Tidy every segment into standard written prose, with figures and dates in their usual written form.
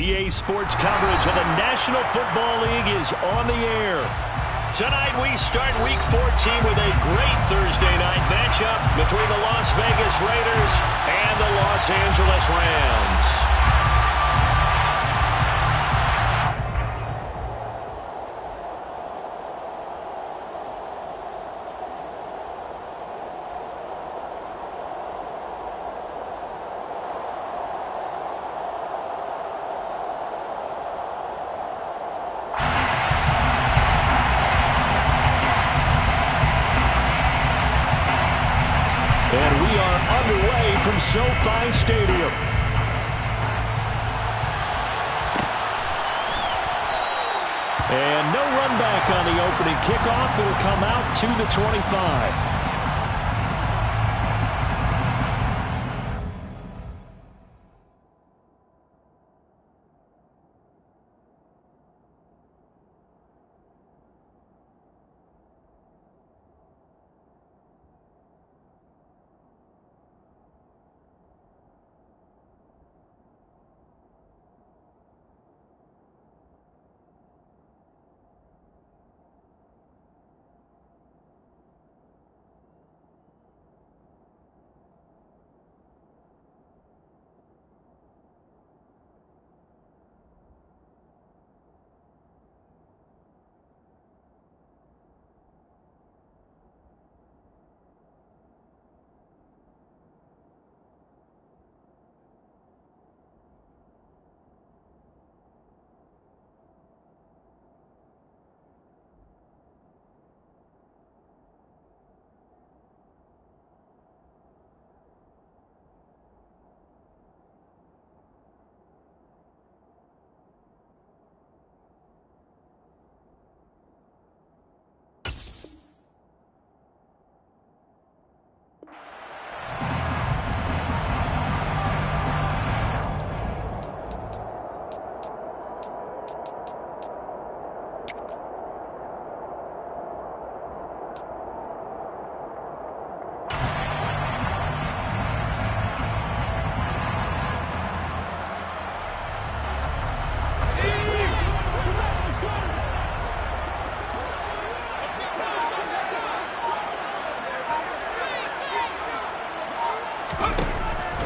EA Sports coverage of the National Football League is on the air. Tonight we start Week 14 with a great Thursday night matchup between the Las Vegas Raiders and the Los Angeles Rams. And we are underway from SoFi Stadium. And no run back on the opening kickoff. It'll come out to the 25.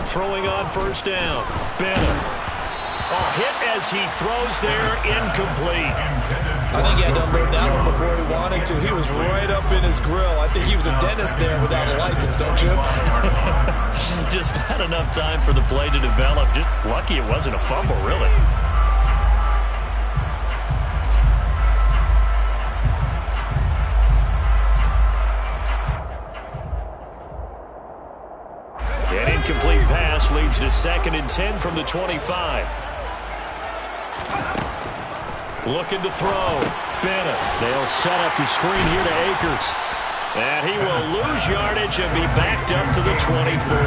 Throwing on first down. Bennett. A hit as he throws there, incomplete. I think he had to unload that one before he wanted to. He was right up in his grill. I think he was a dentist there without a license, don't you? Just not enough time for the play to develop. Just lucky it wasn't a fumble, really. An incomplete pass leads to 2nd and 10 from the 25. Looking to throw. Bennett. They'll set up the screen here to Akers. And he will lose yardage and be backed up to the 24.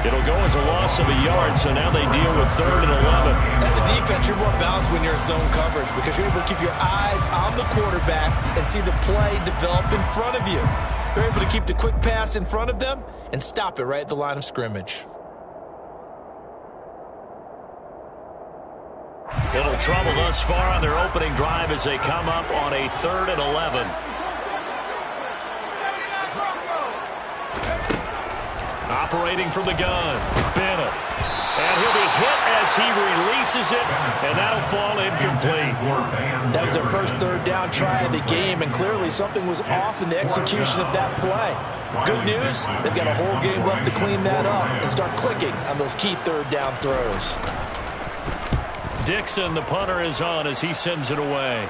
It'll go as a loss of a yard, so now they deal with 3rd and 11. As a defense, you're more balanced when you're in zone coverage because you're able to keep your eyes on the quarterback and see the play develop in front of you. They're able to keep the quick pass in front of them and stop it right at the line of scrimmage. Little trouble thus far on their opening drive as they come up on a 3rd and 11. Operating from the gun, Bennett. And he'll be hit as he releases it, and that'll fall incomplete. That was their first 3rd down try of the game, and clearly something was off in the execution of that play. Good news, they've got a whole game left to clean that up and start clicking on those key 3rd down throws. Dixon, the punter, is on as he sends it away.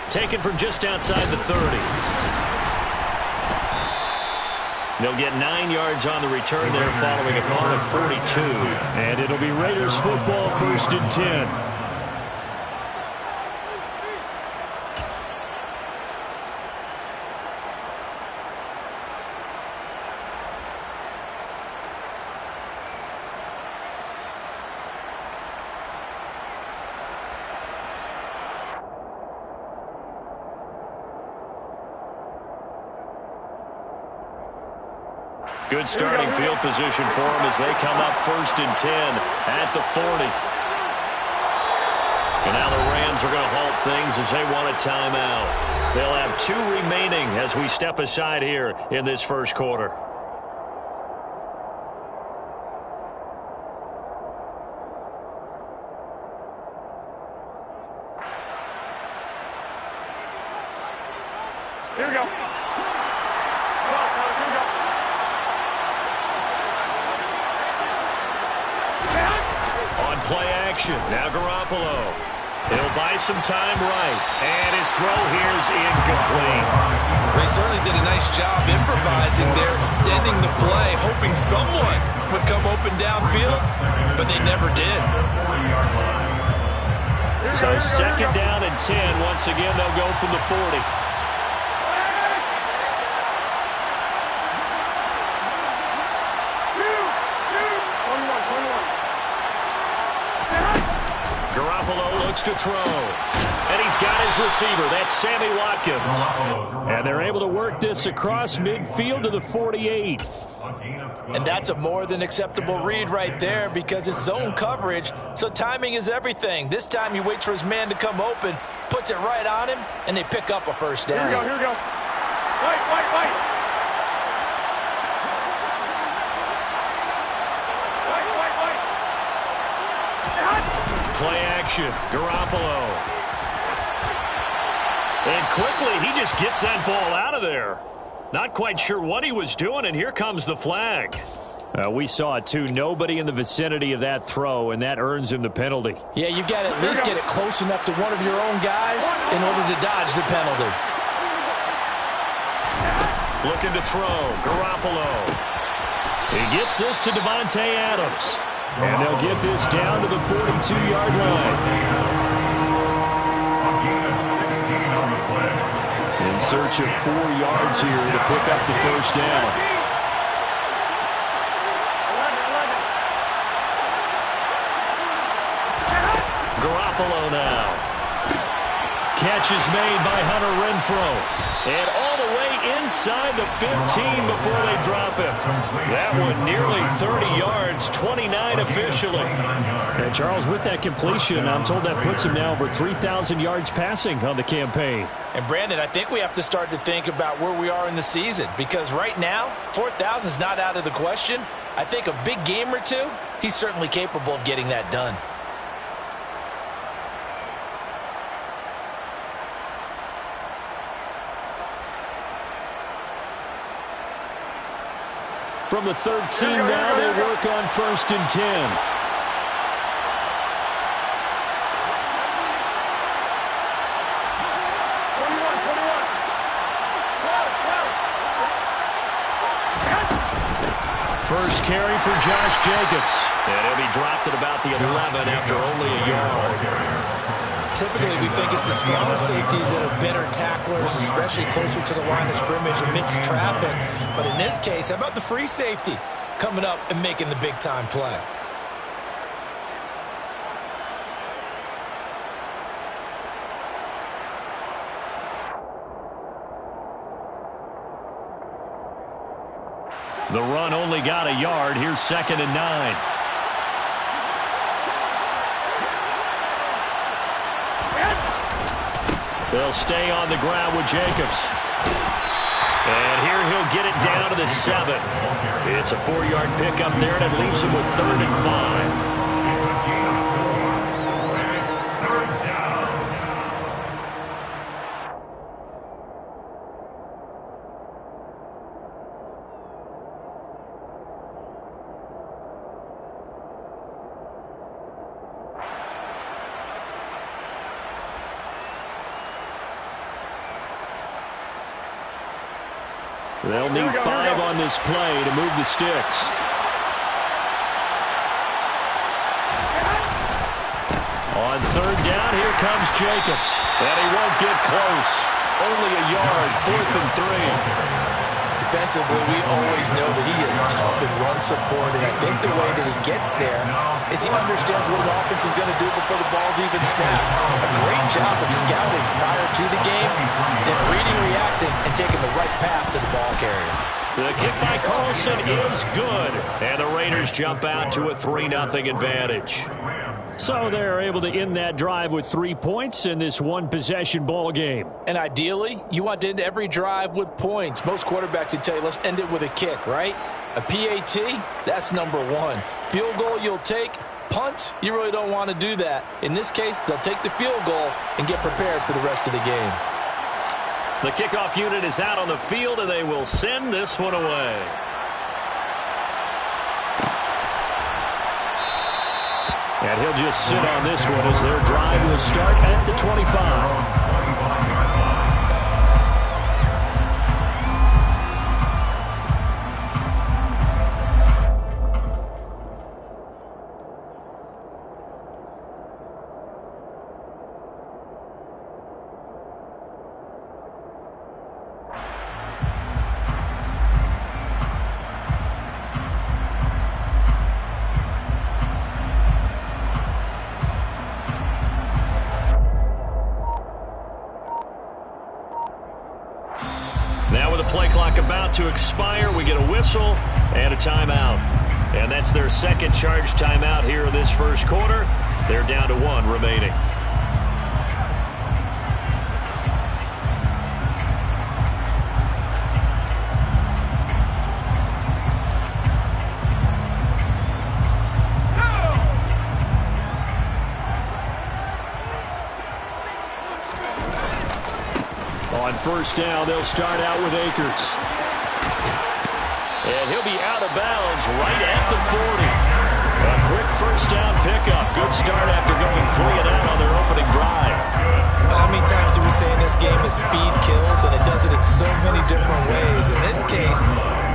Taken from just outside the 30. They'll get 9 yards on the return there following a punt of 42. And it'll be Raiders football, 1st and 10. Good starting field position for them as they come up 1st and 10 at the 40. Lions are going to halt things as they want a timeout. They'll have 2 remaining as we step aside here in this first quarter. Here we go. On play action, now Garoppolo. He'll buy some time right, and his throw here is incomplete. They certainly did a nice job improvising there, extending the play, hoping someone would come open downfield, but they never did. So 2nd down and 10. Once again, they'll go from the 40. Garoppolo looks to throw. And he's got his receiver. That's Sammy Watkins. And they're able to work this across midfield to the 48. And that's a more than acceptable read right there because it's zone coverage, so timing is everything. This time he waits for his man to come open, puts it right on him, and they pick up a first down. Here we go. Wait. Play action, Garoppolo. And quickly, he just gets that ball out of there. Not quite sure what he was doing, and here comes the flag. We saw it, too. Nobody in the vicinity of that throw, and that earns him the penalty. Yeah, you've got to at least get it close enough to one of your own guys in order to dodge the penalty. Looking to throw, Garoppolo. He gets this to Devontae Adams. And they'll get this down to the 42-yard line. In search of 4 yards here to pick up the first down. Garoppolo now. Catch is made by Hunter Renfrow. And all the way inside the 15 before they drop him. That one nearly 30 yards, 29 officially. And Charles, with that completion, I'm told that puts him now over 3,000 yards passing on the campaign. And Brandon, I think we have to start to think about where we are in the season because right now, 4,000 is not out of the question. I think a big game or two, he's certainly capable of getting that done. From the 13 now, they work on 1st and 10. First carry for Josh Jacobs. And he'll be dropped at about the 11 after only a yard. Typically, we think it's the strong safeties that are better tacklers, especially closer to the line of scrimmage amidst traffic. But in this case, how about the free safety coming up and making the big-time play? The run only got a yard. Here's 2nd and 9. They'll stay on the ground with Jacobs. And here he'll get it down to the 7. It's a 4-yard pickup there, and it leaves him with 3rd and 5. They'll need 5 on this play to move the sticks. On 3rd down, here comes Jacobs. And he won't get close. Only a yard, 4th and 3. Defensively, we always know that he is tough in run support, and I think the way that he gets there is he understands what an offense is going to do before the ball's even snapped. A great job of scouting prior to the game, then reading, reacting, and taking the right path to the ball carrier. The kick by Carlson is good, and the Raiders jump out to a 3-0 advantage. So they're able to end that drive with 3 points in this one-possession ball game. And ideally, you want to end every drive with points. Most quarterbacks would tell you, let's end it with a kick, right? A PAT, that's number one. Field goal you'll take. Punts, you really don't want to do that. In this case, they'll take the field goal and get prepared for the rest of the game. The kickoff unit is out on the field, and they will send this one away. And he'll just sit on this one as their drive will start at the 25. Now with the play clock about to expire, we get a whistle and a timeout. And that's their second charge timeout here in this first quarter. They're down to 1 remaining. On first down, they'll start out with Akers. And he'll be out of bounds right at the 40. A quick first down pickup. Good start after going 3 and out on their opening drive. How many times do we say in this game that speed kills, and it does it in so many different ways? In this case,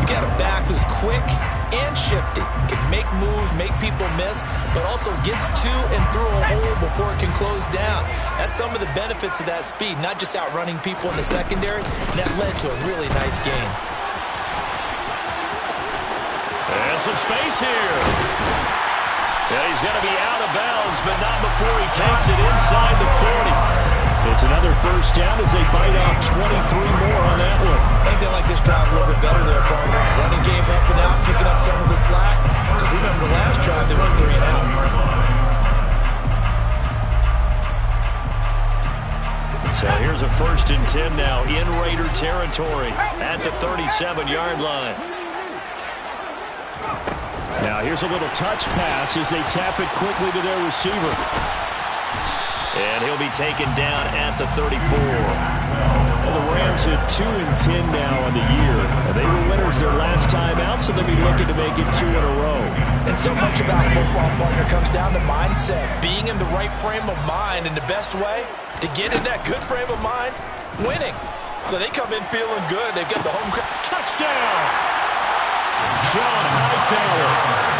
you got a back who's quick and shifty, can make moves, make people miss, but also gets to and through a hole before it can close down. That's some of the benefits of that speed, not just outrunning people in the secondary, and that led to a really nice game. And some space here. And he's going to be out of bounds, but not before he takes it inside the 40. It's another first down as they bite off 23 more on that one. I think they like this drive a little bit better there, partner. Running game up and out, picking up some of the slack. Because remember the last drive, they went 3 and out. So here's a 1st and 10 now in Raider territory at the 37-yard line. Now here's a little touch pass as they tap it quickly to their receiver. And he'll be taken down at the 34. Well, the Rams at 2 and 10 now on the year. They were winners their last time out, so they'll be looking to make it 2 in a row. And so much about football, partner, comes down to mindset. Being in the right frame of mind, and the best way to get in that good frame of mind, winning. So they come in feeling good. They've got the home touchdown. John Hightower,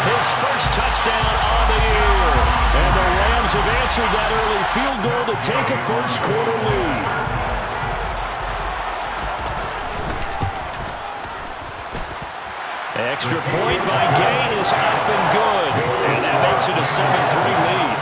his first touchdown on the year. And the Rams have answered that early field goal to take a first quarter lead. Extra point by Gain is up and good. And that makes it a 7-3 lead.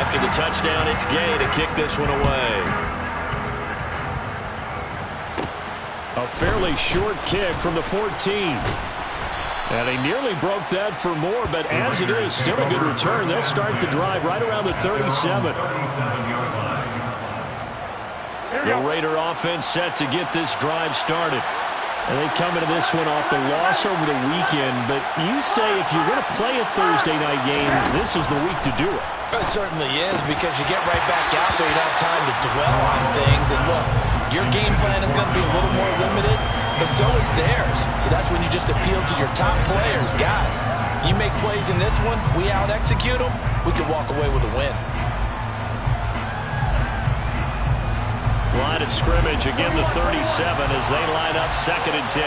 After the touchdown, it's Gay to kick this one away. A fairly short kick from the 14. And he nearly broke that for more, but as it is, still a good return. They'll start the drive right around the 37. The Raider offense set to get this drive started. And they come into this one off the loss over the weekend. But you say if you're going to play a Thursday night game, this is the week to do it. It certainly is, because you get right back out there. You don't have time to dwell on things. And look, your game plan is going to be a little more limited, but so is theirs. So that's when you just appeal to your top players. Guys, you make plays in this one, we out-execute them, we can walk away with a win. Line of scrimmage, again the 37 as they line up 2nd and 10.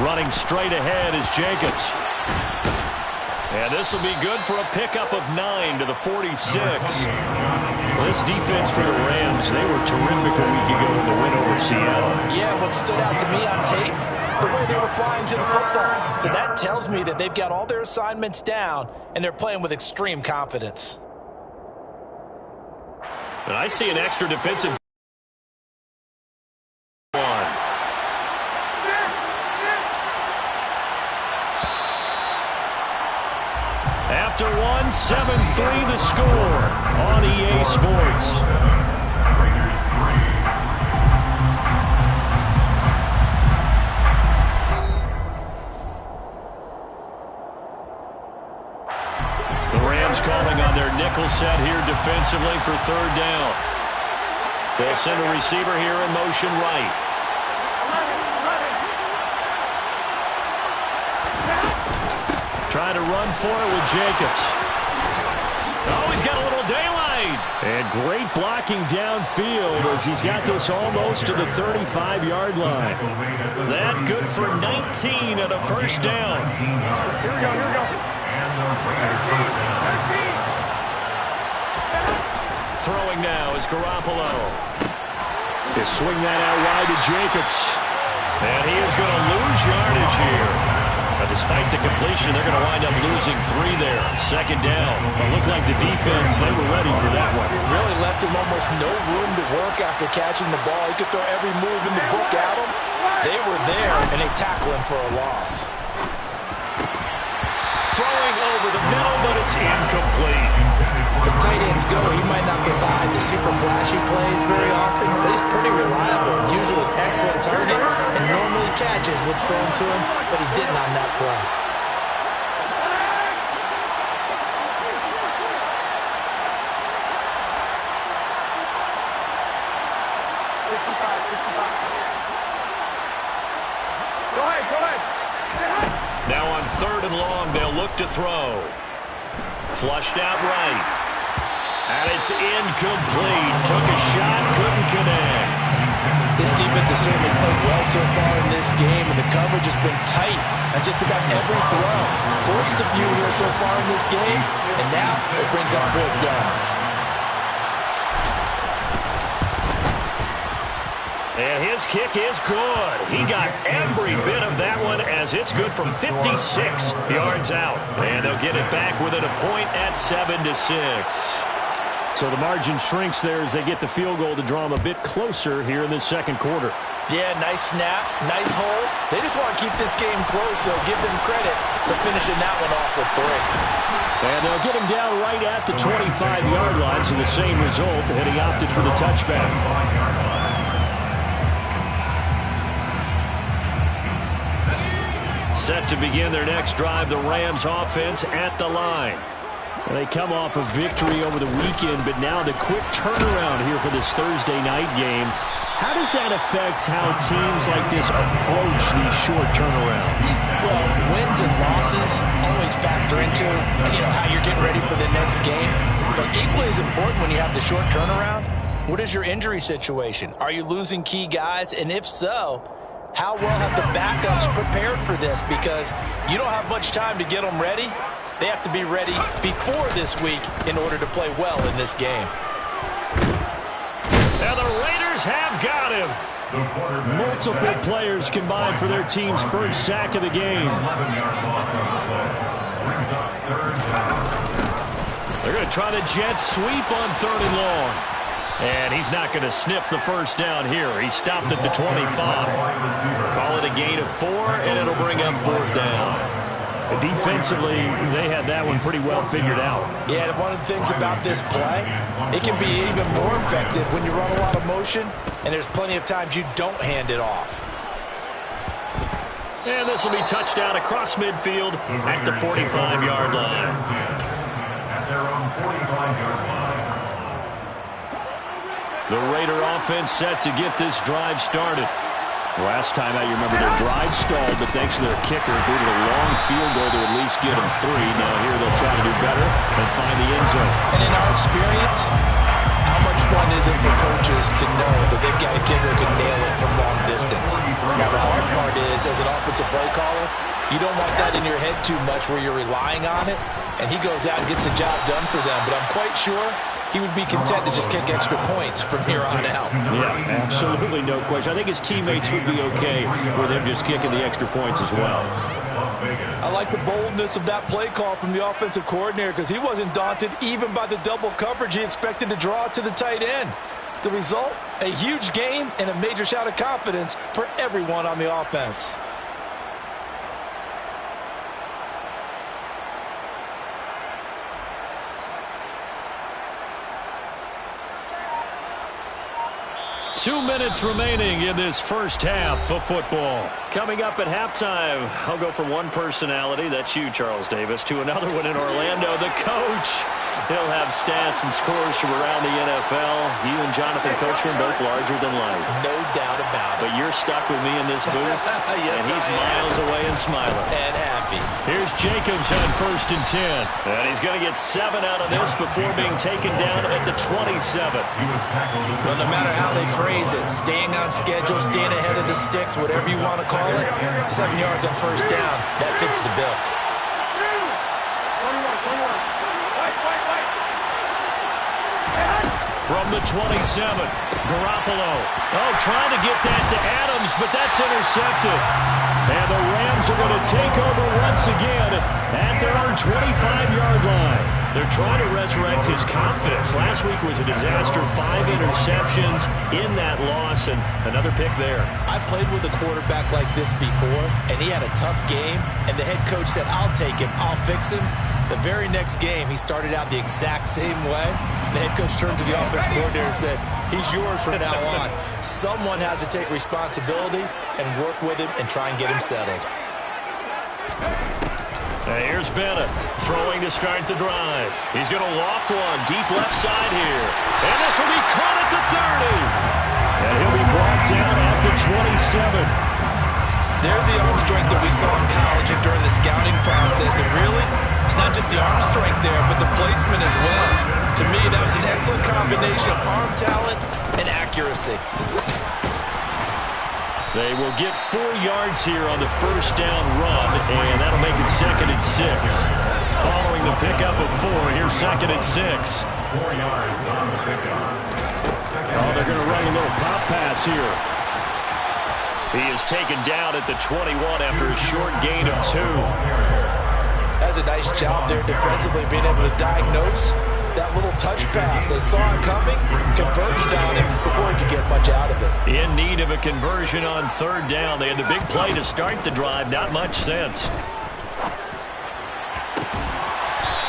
Running straight ahead is Jacobs. And this will be good for a pickup of 9 to the 46. Well, this defense for the Rams, they were terrific a week ago in the win over Seattle. Yeah, what stood out to me on tape, the way they were flying to the football. So that tells me that they've got all their assignments down, and they're playing with extreme confidence. And I see an extra defensive one. After one, 7-3 the score on EA Sports. The Rams calling on their nickel set here defensively for third down. They'll send a receiver here in motion right. Trying to run for it with Jacobs. Oh, he's got a little daylight. And great blocking downfield as he's got this almost to the 35-yard line. That good for 19 and a first down. Here we go. Throwing now is Garoppolo. They swing that out wide to Jacobs. And he is going to lose yardage here. Despite the completion, they're going to wind up losing 3 there. Second down. It looked like the defense, they were ready for that one. Really left him almost no room to work after catching the ball. He could throw every move in the book at him. They were there, and they tackle him for a loss. Throwing over the middle, but it's incomplete. As tight ends go, he might not provide the super flashy plays very often, but he's pretty reliable, usually an excellent target, and normally catches what's thrown to him, but he didn't on that play. Go ahead. Now on third and long, they'll look to throw. Flushed out right. And it's incomplete. Took a shot, couldn't connect. This defense has certainly played well so far in this game, and the coverage has been tight on just about every throw. Forced a few here so far in this game, and now it brings up fourth down. And his kick is good. He got every bit of that one as it's good from 56 yards out. And they'll get it back within a point at 7-6. So the margin shrinks there as they get the field goal to draw them a bit closer here in the second quarter. Yeah, nice snap, nice hole. They just want to keep this game close, so give them credit for finishing that one off with 3. And they'll get him down right at the 25-yard line, so the same result, and he opted for the touchback. Set to begin their next drive, the Rams offense at the line. They come off a victory over the weekend, but now the quick turnaround here for this Thursday night game. How does that affect how teams like this approach these short turnarounds? Well, wins and losses always factor into, how you're getting ready for the next game. But equally as important when you have the short turnaround, what is your injury situation? Are you losing key guys? And if so, how well have the backups prepared for this? Because you don't have much time to get them ready. They have to be ready before this week in order to play well in this game. And the Raiders have got him. Multiple players combined for their team's first sack of the game. They're going to try the jet sweep on third and long. And he's not going to sniff the first down here. He stopped at the 25. Call it a gain of 4, and it'll bring up fourth down. Defensively, they had that one pretty well figured out. Yeah, and one of the things about this play, it can be even more effective when you run a lot of motion, and there's plenty of times you don't hand it off. And this will be touchdown across midfield at the 45-yard line. At their own 45-yard line. The Raider offense set to get this drive started. Last time out, you remember their drive stalled, but thanks to their kicker, booted a long field goal to at least get them 3. Now here they'll try to do better and find the end zone. And in our experience, how much fun is builds in for coaches to know that they've got a kicker who can nail it from long distance. Now, the hard part is, as an offensive play caller, you don't want that in your head too much where you're relying on it, and he goes out and gets the job done for them. But I'm quite sure he would be content to just kick extra points from here on out. Yeah, absolutely no question. I think his teammates would be okay with him just kicking the extra points as well. I like the boldness of that play call from the offensive coordinator because he wasn't daunted even by the double coverage he expected to draw to the tight end. The result, a huge gain and a major shout of confidence for everyone on the offense. Two minutes remaining in this first half of football. Coming up at halftime, I'll go from one personality, that's you, Charles Davis, to another one in Orlando, the coach. He'll have stats and scores from around the NFL. You and Jonathan Coachman both larger than life. No doubt about it. But you're stuck with me in this booth, yes, and he's miles away and smiling. And happy. Here's Jacobs on 1st and 10. And he's going to get 7 out of this before being taken down at the 27. Well, no matter how they phrase it, staying on schedule, staying ahead of the sticks, whatever you want to call it, 7 yards on 1st down, that fits the bill. From the 27, Garoppolo. Oh, trying to get that to Adams, but that's intercepted. And the Rams are going to take over once again at their own 25-yard line. They're trying to resurrect his confidence. Last week was a disaster. 5 interceptions in that loss, and another pick there. I played with a quarterback like this before, and he had a tough game, and the head coach said, I'll take him, I'll fix him. The very next game, he started out the exact same way. The head coach turned to the offense coordinator and said, he's yours from now on. Someone has to take responsibility and work with him and try and get him settled. Here's Bennett throwing to start the drive. He's going to loft one deep left side here. And this will be caught at the 30. And he'll be brought down at the 27. There's the arm strength that we saw in college and during the scouting process. And really, it's not just the arm strength there, but the placement as well. To me, that was an excellent combination of arm talent and accuracy. They will get 4 yards here on the 1st down run, and that'll make it 2nd and 6. Following the pickup of 4, here's 2nd and 6. 4 yards on the pickup. Oh, they're going to run a little pop pass here. He is taken down at the 21 after a short gain of 2. That's a nice job there defensively, being able to diagnose that little touch pass. They saw it coming, converged on him before he could get much out of it. In need of a conversion on 3rd down. They had the big play to start the drive. Not much sense.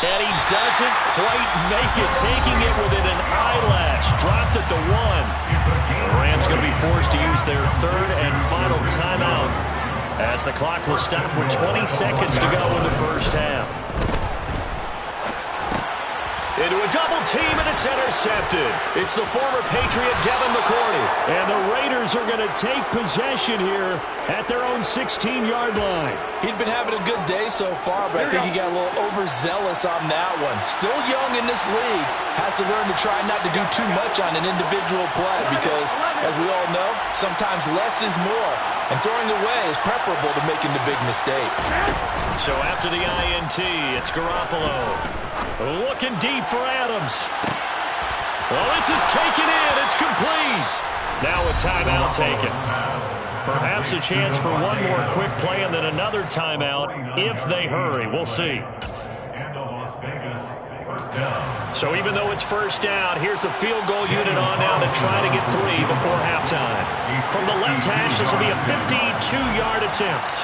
And he doesn't quite make it, taking it within an eyelash. Dropped at the 1. The Rams going to be forced to use their 3rd and final timeout as the clock will stop with 20 seconds to go in the 1st half. Into a double team, and it's intercepted. It's the former Patriot Devin McCourty. And the Raiders are going to take possession here at their own 16-yard line. He'd been having a good day so far, but I think he got a little overzealous on that one. Still young in this league. Has to learn to try not to do too much on an individual play because, as we all know, sometimes less is more. And throwing away is preferable to making the big mistake. So after the INT, it's Garoppolo. Looking deep for Adams. Well, this is taken in. It's complete. Now a timeout taken. Perhaps a chance for one more quick play and then another timeout if they hurry. We'll see. So even though it's 1st down, here's the field goal unit on now to try to get 3 before halftime. From the left hash, this will be a 52-yard attempt.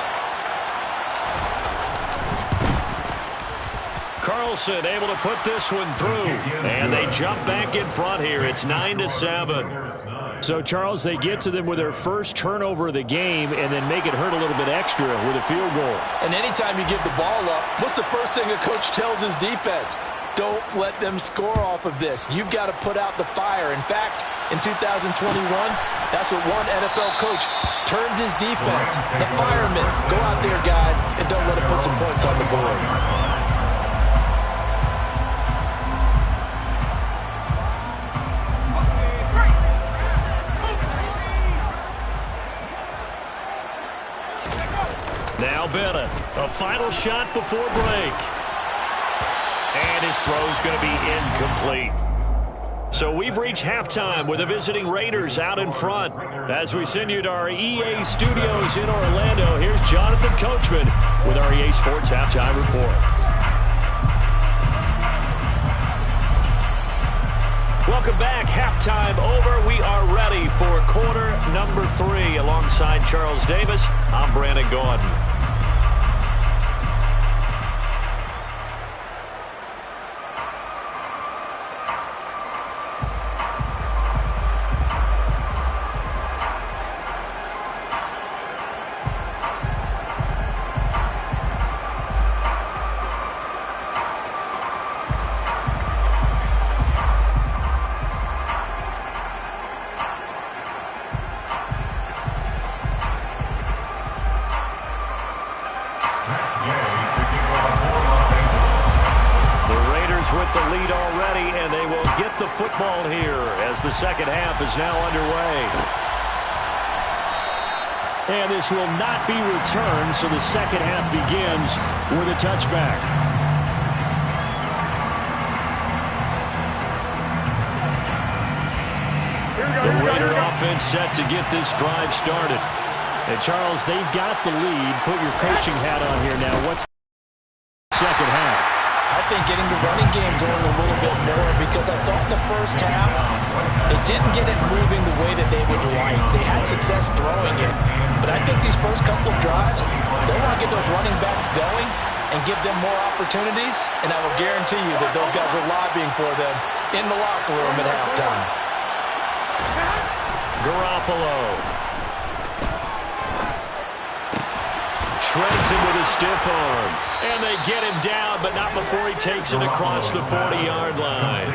Carlson able to put this one through. And they jump back in front here. It's 9-7. So, Charles, they get to them with their first turnover of the game and then make it hurt a little bit extra with a field goal. And anytime you give the ball up, what's the first thing a coach tells his defense? Don't let them score off of this. You've got to put out the fire. In fact, in 2021, that's what one NFL coach termed his defense. The firemen. Go out there, guys, and don't let them put some points on the board. Now Bennett, a final shot before break. And his throw's going to be incomplete. So we've reached halftime with the visiting Raiders out in front. As we send you to our EA studios in Orlando, here's Jonathan Coachman with our EA Sports Halftime Report. Welcome back. Halftime over. We are ready for quarter number 3. Alongside Charles Davis, I'm Brandon Gaudin. With the lead already, and they will get the football here as the second half is now underway. And this will not be returned, so the second half begins with a touchback. The Raider offense set to get this drive started. And Charles, they've got the lead. Put your coaching hat on here now. What's the second half? I think getting the running game going a little bit more, because I thought in the first half they didn't get it moving the way that they would like. They had success throwing it, but I think these first couple of drives, they want to get those running backs going and give them more opportunities, and I will guarantee you that those guys were lobbying for them in the locker room at halftime. Garoppolo shreds him with a stiff arm. And they get him down, but not before he takes it across the 40-yard line.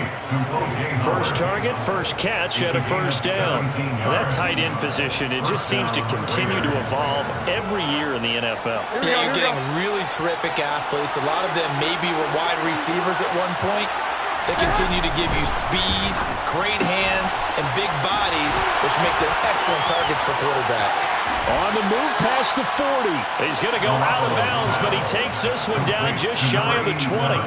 First target, first catch, and a first down. That tight end position, it just seems to continue to evolve every year in the NFL. Yeah, you're getting really terrific athletes. A lot of them maybe were wide receivers at one point. They continue to give you speed, great hands, and big bodies, which make them excellent targets for quarterbacks. On the move past the 40. He's going to go out of bounds, but he takes this one down just shy of the 20.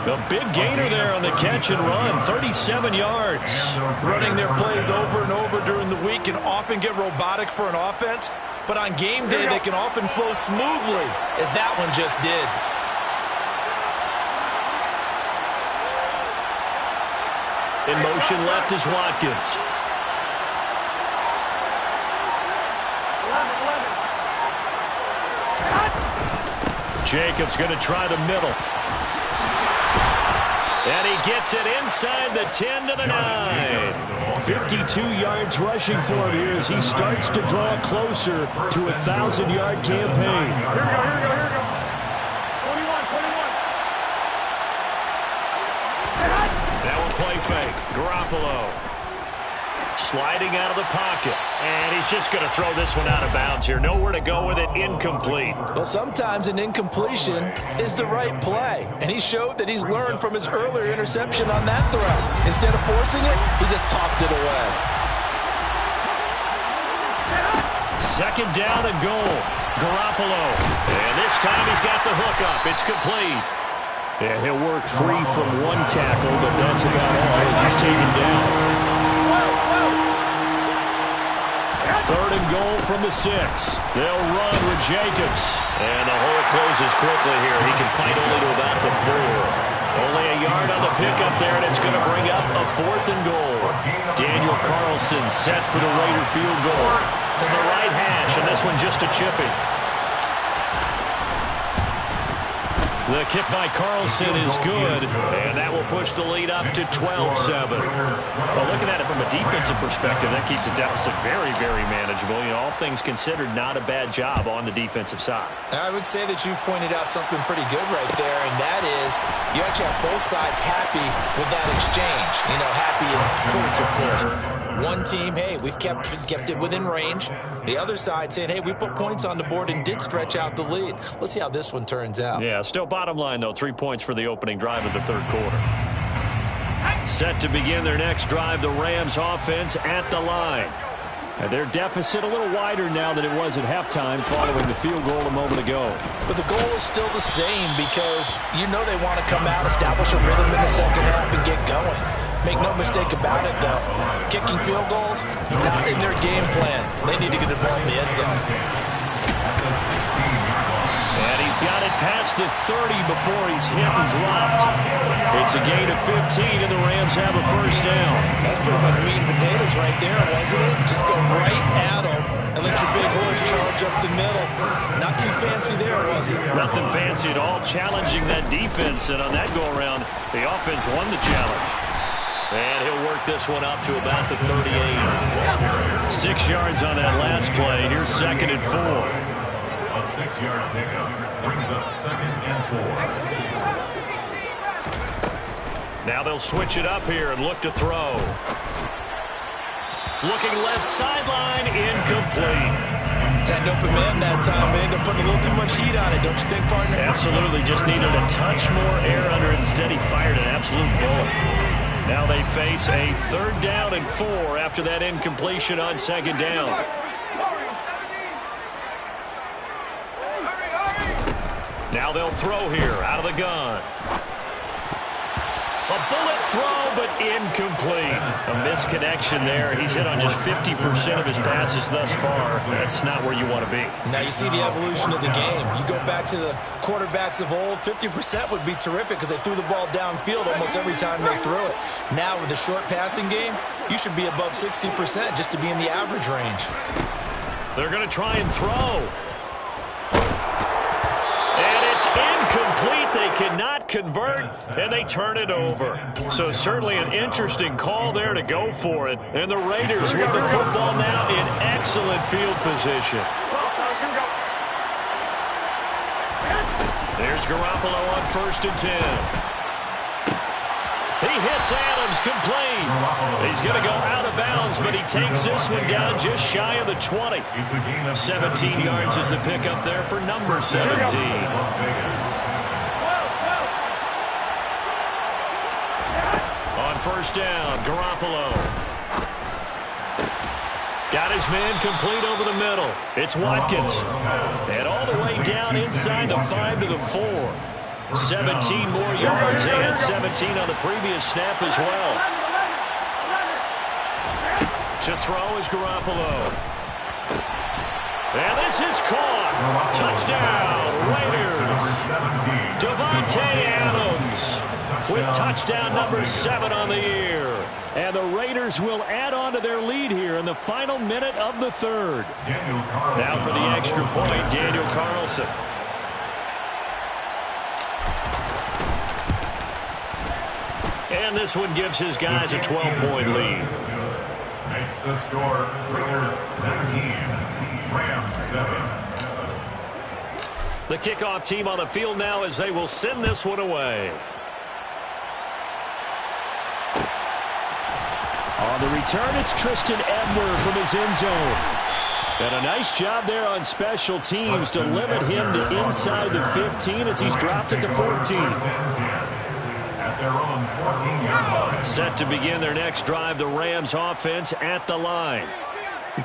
The big gainer there on the catch and run, 37 yards. Running their plays over and over during the week can often get robotic for an offense, but on game day they can often flow smoothly, as that one just did. In motion left is Watkins. Jacobs going to try the middle. And he gets it inside the 10 to the 9. 52 yards rushing for him here as he starts to draw closer to a 1,000-yard campaign. Here we go. 21. That will play fake. Garoppolo sliding out of the pocket. And he's just going to throw this one out of bounds here. Nowhere to go with it. Incomplete. Well, sometimes an incompletion is the right play. And he showed that he's learned from his earlier interception on that throw. Instead of forcing it, he just tossed it away. Second down and goal. Garoppolo. And this time he's got the hook up. It's complete. Yeah, he'll work free from one tackle, but that's about all as he's taken down. Third and goal from the 6. They'll run with Jacobs. And the hole closes quickly here. He can fight only to about the 4. Only a yard on the pickup there, and it's going to bring up a 4th and goal. Daniel Carlson set for the Raider field goal from the right hash, and this one just a chipping. The kick by Carlson is good, and that will push the lead up to 12-7. Well, looking at it from a defensive perspective, that keeps the deficit very, very manageable. You know, all things considered, not a bad job on the defensive side. I would say that you've pointed out something pretty good right there, and that is you actually have both sides happy with that exchange. You know, happy in quotes, of course. One team, hey, we've kept it within range. The other side saying, hey, we put points on the board and did stretch out the lead. Let's see how this one turns out. Yeah, still bottom line, though, 3 points for the opening drive of the third quarter. Set to begin their next drive, the Rams offense at the line. And their deficit a little wider now than it was at halftime following the field goal a moment ago. But the goal is still the same because you know they want to come out, establish a rhythm in the second half, and get going. Make no mistake about it, though. Kicking field goals, not in their game plan. They need to get the ball in the end zone. And he's got it past the 30 before he's hit and dropped. It's a gain of 15, and the Rams have a first down. That's pretty much meat and potatoes right there, wasn't it? Just go right at them and let your big horse charge up the middle. Not too fancy there, was it? Nothing fancy at all, challenging that defense. And on that go-around, the offense won the challenge. And he'll work this one up to about the 38. 6 yards on that last play. Here's 2nd and 4. A 6-yard pickup brings up 2nd and 4. Now they'll switch it up here and look to throw. Looking left sideline, incomplete. Had an open man that time, but ended up putting a little too much heat on it, don't you think, partner? Absolutely, just needed a touch more air under it. Instead, he fired an absolute bullet. Now they face a 3rd down and 4 after that incompletion on 2nd down. Now they'll throw here out of the gun. A bullet throw, but incomplete. A misconnection there. He's hit on just 50% of his passes thus far. That's not where you want to be. Now you see the evolution of the game. You go back to the quarterbacks of old, 50% would be terrific because they threw the ball downfield almost every time they threw it. Now with the short passing game, you should be above 60% just to be in the average range. They're going to try and throw. And it's incomplete. They cannot convert, and they turn it over. So certainly an interesting call there to go for it. And the Raiders with the football now in excellent field position. There's Garoppolo on 1st and 10. He hits Adams complete. He's going to go out of bounds, but he takes this one down just shy of the 20. 17 yards is the pickup there for number 17. On 1st down, Garoppolo. Got his man complete over the middle. It's Watkins. And all the way down inside the 5 to the 4. 17 more yards and 17 on the previous snap as well. To throw is Garoppolo. And this is caught. Touchdown, Raiders. Davante Adams with touchdown number 7 on the year. And the Raiders will add on to their lead here in the final minute of the 3rd. Now for the extra point, Daniel Carlson. And this one gives his guys a 12-point lead. Makes the score Raiders 19, Rams 7. The kickoff team on the field now as they will send this one away. On the return, it's Tristan Ebner from his end zone. And a nice job there on special teams to limit him to inside the 15 as he's dropped it to 14. Their own 14-yard line. Set to begin their next drive, the Rams offense at the line.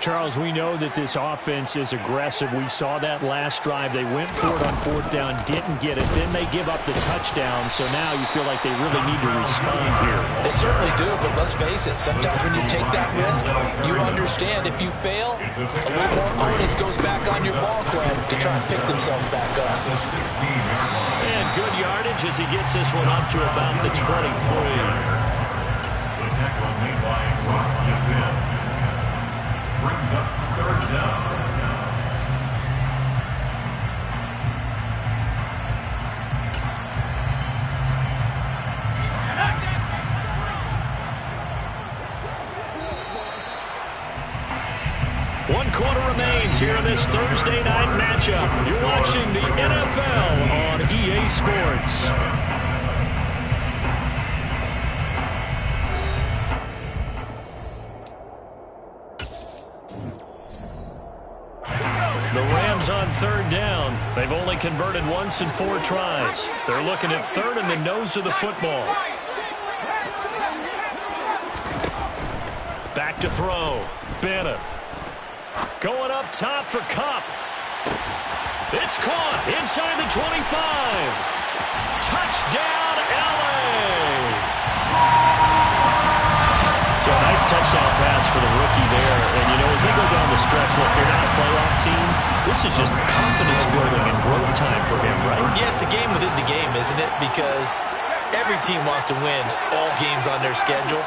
Charles, we know that this offense is aggressive. We saw that last drive. They went for it on 4th down, didn't get it. Then they give up the touchdown. So now you feel like they really need to respond here. They certainly do, but let's face it. Sometimes when you take that risk, you understand if you fail, a little more onus goes back on your ball club to try and pick themselves back up. And good yardage as he gets this one up to about the 23. The tackle made by Rock Yassin brings up 3rd down. One quarter remains here in this Thursday night matchup. You're watching the NFL on EA Sports. The Rams on 3rd down. They've only converted once in 4 tries. They're looking at 3rd in the nose of the football. Back to throw. Bennett. Going up top for Cup. It's caught inside the 25. Touchdown, LA! So a nice touchdown pass for the rookie there. And, you know, as they go down the stretch, look, they're not a playoff team. This is just confidence building and growth time for him, right? Yeah, it's a game within the game, isn't it? Because every team wants to win all games on their schedule.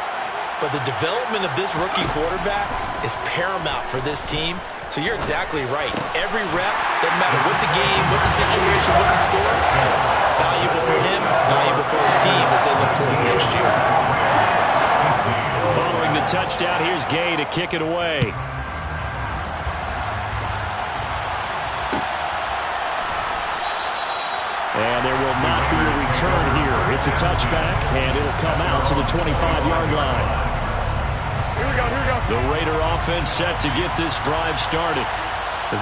But the development of this rookie quarterback is paramount for this team. So you're exactly right. Every rep, doesn't matter what the game, what the situation, what the score, valuable for him, valuable for his team as they look towards next year. Following the touchdown, here's Gay to kick it away. And there will not be a return here. It's a touchback, and it'll come out to the 25-yard line. Here we go. The Raider offense set to get this drive started.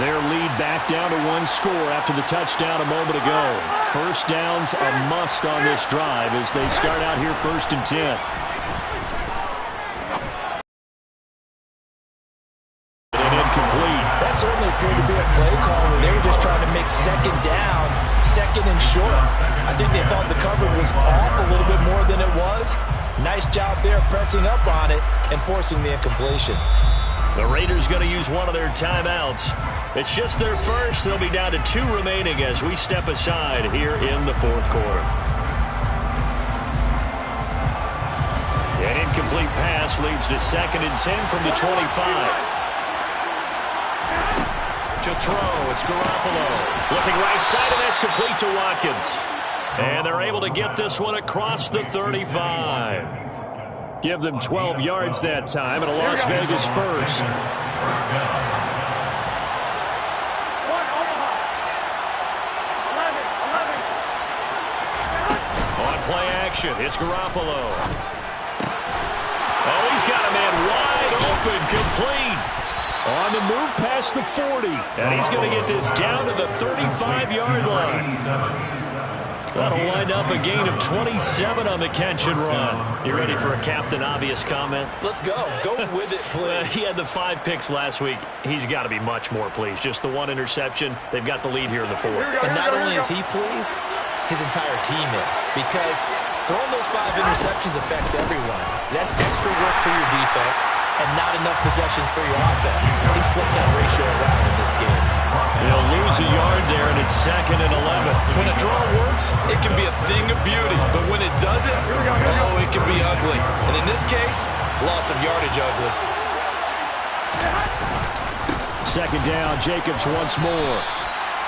Their lead back down to one score after the touchdown a moment ago. First down's a must on this drive as they start out here 1st and 10. And incomplete. That certainly appeared to be a play call where they were just trying to make second down, second and short. I think they thought the coverage was off a little bit more than it was. Nice job there pressing up on it and forcing the incompletion. The Raiders going to use one of their timeouts. It's just their first. They'll be down to 2 remaining as we step aside here in the 4th quarter. An incomplete pass leads to 2nd and 10 from the 25. To throw, it's Garoppolo. Looking right side, and that's complete to Watkins. And they're able to get this one across the 35. Give them 12 yards that time, and a Las Vegas first. On play action, it's Garoppolo. Oh, he's got a man wide open, complete. On the move past the 40. And he's going to get this down to the 35-yard line. That'll wind up a gain of 27 on the catch and run. You ready for a Captain Obvious comment? Let's go. Go with it, please. He had the 5 picks last week. He's got to be much more pleased. Just the 1 interception. They've got the lead here in the 4th. And not only is he pleased, his entire team is. Because throwing those 5 interceptions affects everyone. That's extra work for your defense and not enough possessions for your offense. He's flipped that ratio around in this game. They'll lose a yard there, and it's 2nd and 11. When a draw works, it can be a thing of beauty. But when it doesn't, oh, it can be ugly. And in this case, loss of yardage ugly. 2nd down, Jacobs once more.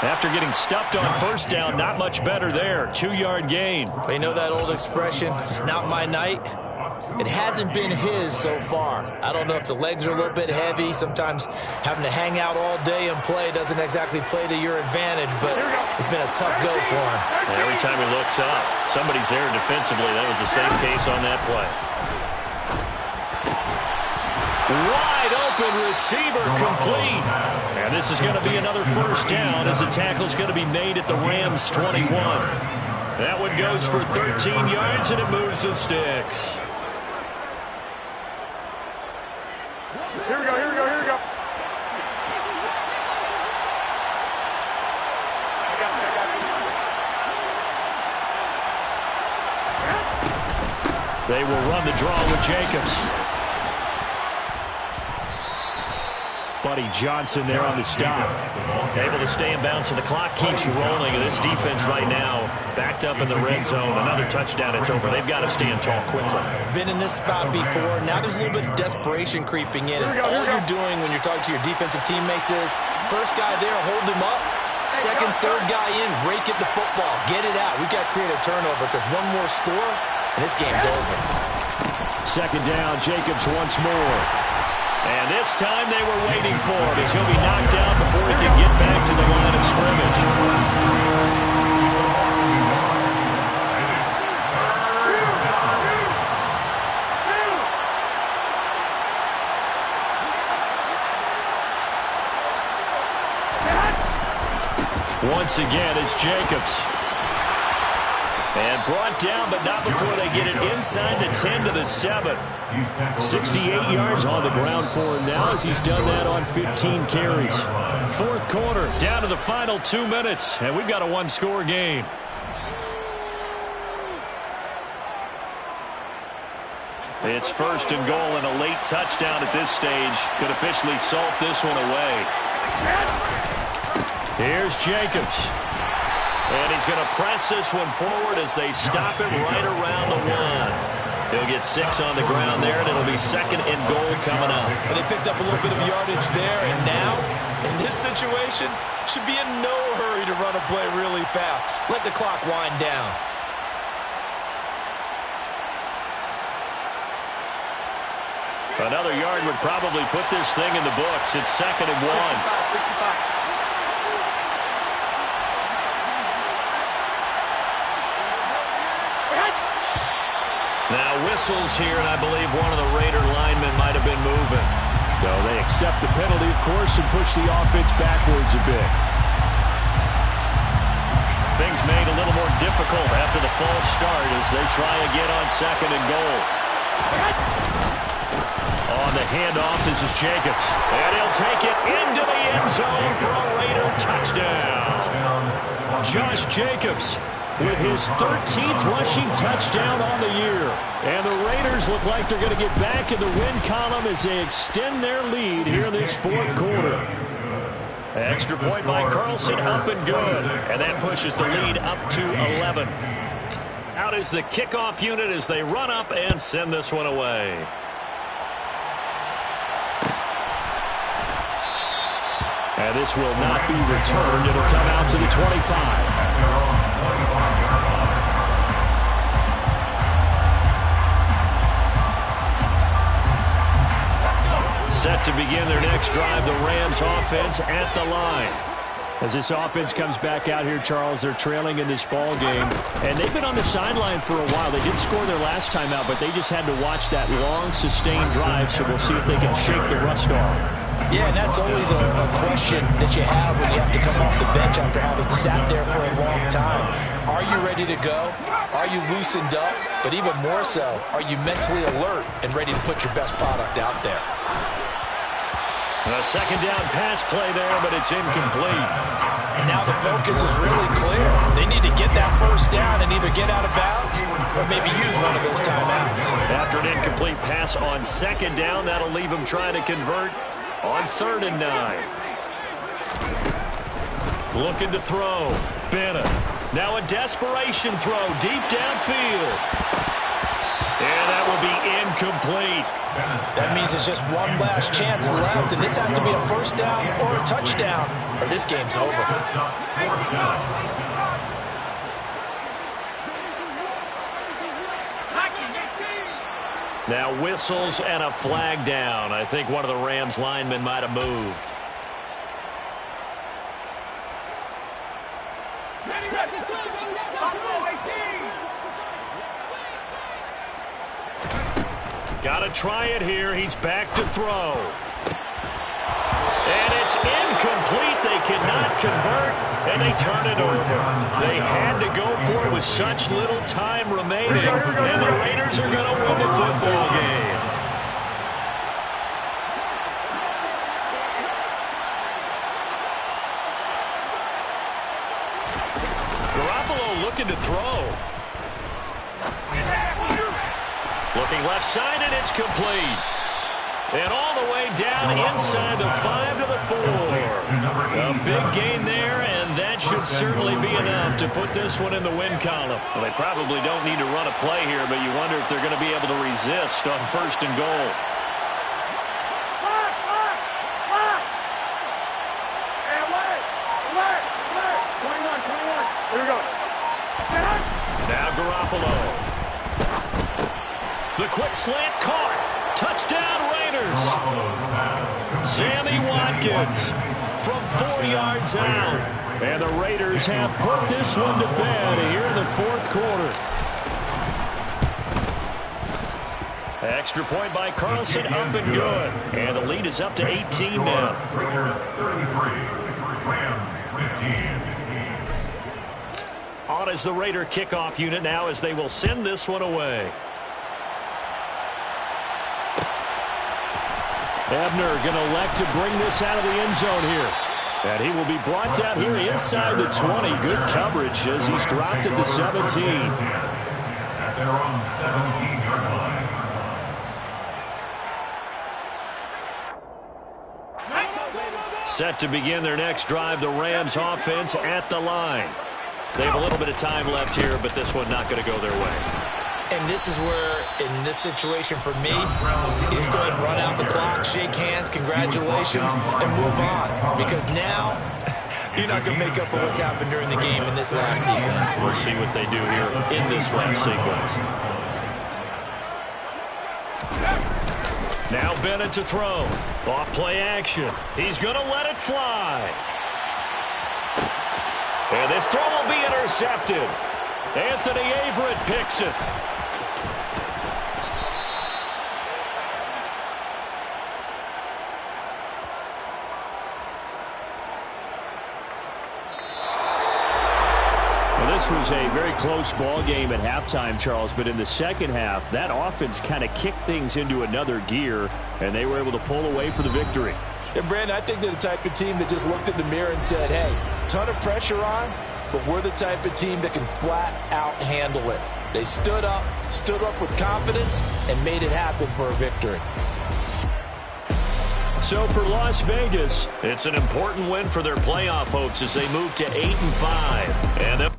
After getting stuffed on 1st down, not much better there. 2-yard gain. But you know that old expression, it's not my night? It hasn't been his so far. I don't know if the legs are a little bit heavy. Sometimes having to hang out all day and play doesn't exactly play to your advantage, but it's been a tough go for him. And every time he looks up, somebody's there defensively. That was the same case on that play. Wide open receiver, complete. And this is going to be another 1st down as the tackle's going to be made at the Rams' 21. That one goes for 13 yards, and it moves the sticks. Here we go. They will run the draw with Jacobs. Buddy Johnson there on the stop. Able to stay in bounds, and the clock keeps rolling. And this defense right now backed up in the red zone. Another touchdown, it's over. They've got to stand tall quickly. Been in this spot before. Now there's a little bit of desperation creeping in. And all you're doing when you're talking to your defensive teammates is, first guy there, hold him up. Second, third guy in, rake at the football. Get it out. We've got to create a turnover because one more score, and this game's over. 2nd down, Jacobs once more. And this time they were waiting for him as he'll be knocked down before he can get back to the line of scrimmage. Once again, it's Jacobs. And brought down, but not before they get it inside the 10 to the 7. 68 yards on the ground for him now as he's done that on 15 carries. Fourth quarter, down to the final 2 minutes, and we've got a one-score game. It's first and goal, and a late touchdown at this stage could officially salt this one away. Here's Jacobs. And he's going to press this one forward as they stop him right around the 1. He'll get 6 on the ground there, and it'll be second and goal coming up. And they picked up a little bit of yardage there, and now, in this situation, should be in no hurry to run a play really fast. Let the clock wind down. Another yard would probably put this thing in the books. It's second and 1. Now whistles here, and I believe one of the Raider linemen might have been moving. So they accept the penalty, of course, and push the offense backwards a bit. Things made a little more difficult after the false start as they try again on second and goal. On the handoff, this is Jacobs. And he'll take it into the end zone for a Raider touchdown. Josh Jacobs with his 13th rushing touchdown on the year. And the Raiders look like they're going to get back in the win column as they extend their lead here in this fourth quarter. Extra point by Carlson, up and good. And that pushes the lead up to 11. Out is the kickoff unit as they run up and send this one away. And this will not be returned. It'll come out to the 25. Set to begin their next drive, the Rams offense at the line. As this offense comes back out here, Charles, they're trailing in this ball game. And they've been on the sideline for a while. They did score their last time out, but they just had to watch that long, sustained drive, so we'll see if they can shake the rust off. Yeah, and that's always a question that you have when you have to come off the bench after having sat there for a long time. Are you ready to go? Are you loosened up? But even more so, are you mentally alert and ready to put your best product out there? A second down pass play there, but it's incomplete. And now the focus is really clear. They need to get that first down and either get out of bounds or maybe use one of those timeouts. After an incomplete pass on second down, that'll leave them trying to convert on 3rd and 9. Looking to throw. Bennett. Now a desperation throw deep downfield. And that will be incomplete. That means it's just one last chance left, and this has to be a first down or a touchdown, or this game's over. Now whistles and a flag down. I think one of the Rams linemen might have moved. Got to try it here. He's back to throw. And it's incomplete. They cannot convert, and they turn it over. They had to go for it with such little time remaining, and the Raiders are going to win the football game. Garoppolo looking to throw. Looking left side, and it's complete. And all the way down inside the 5 to the 4. A big gain there, and that should certainly be enough to put this one in the win column. Well, they probably don't need to run a play here, but you wonder if they're going to be able to resist on 1st and goal. Here we go. Now Garoppolo. The quick slant caught. Touchdown Raiders. Sammy Watkins from 4 yards out. And the Raiders have put this one to bed here in the 4th quarter. Extra point by Carlson, up and good. And the lead is up to 18 now. Raiders 33, Rams 15. On is the Raider kickoff unit now as they will send this one away. Ebner going to elect to bring this out of the end zone here. And he will be brought down here inside the 20. Good coverage as he's dropped at the 17. At their own 17-yard line. Set to begin their next drive, the Rams offense at the line. They have a little bit of time left here, but this one not going to go their way. And this is where, in this situation for me, you just go ahead and run out the clock, shake hands, congratulations, and move on. Because now, you're not going to make up for what's happened during the game in this last sequence. We'll see what they do here in this last sequence. Now Bennett to throw. Off play action. He's going to let it fly. And this throw will be intercepted. Anthony Averett picks it. This was a very close ball game at halftime, Charles, but in the second half, that offense kind of kicked things into another gear, and they were able to pull away for the victory. And, Brandon, I think they're the type of team that just looked in the mirror and said, hey, ton of pressure on, but we're the type of team that can flat out handle it. They stood up with confidence, and made it happen for a victory. So for Las Vegas, it's an important win for their playoff hopes as they move to 8-5. And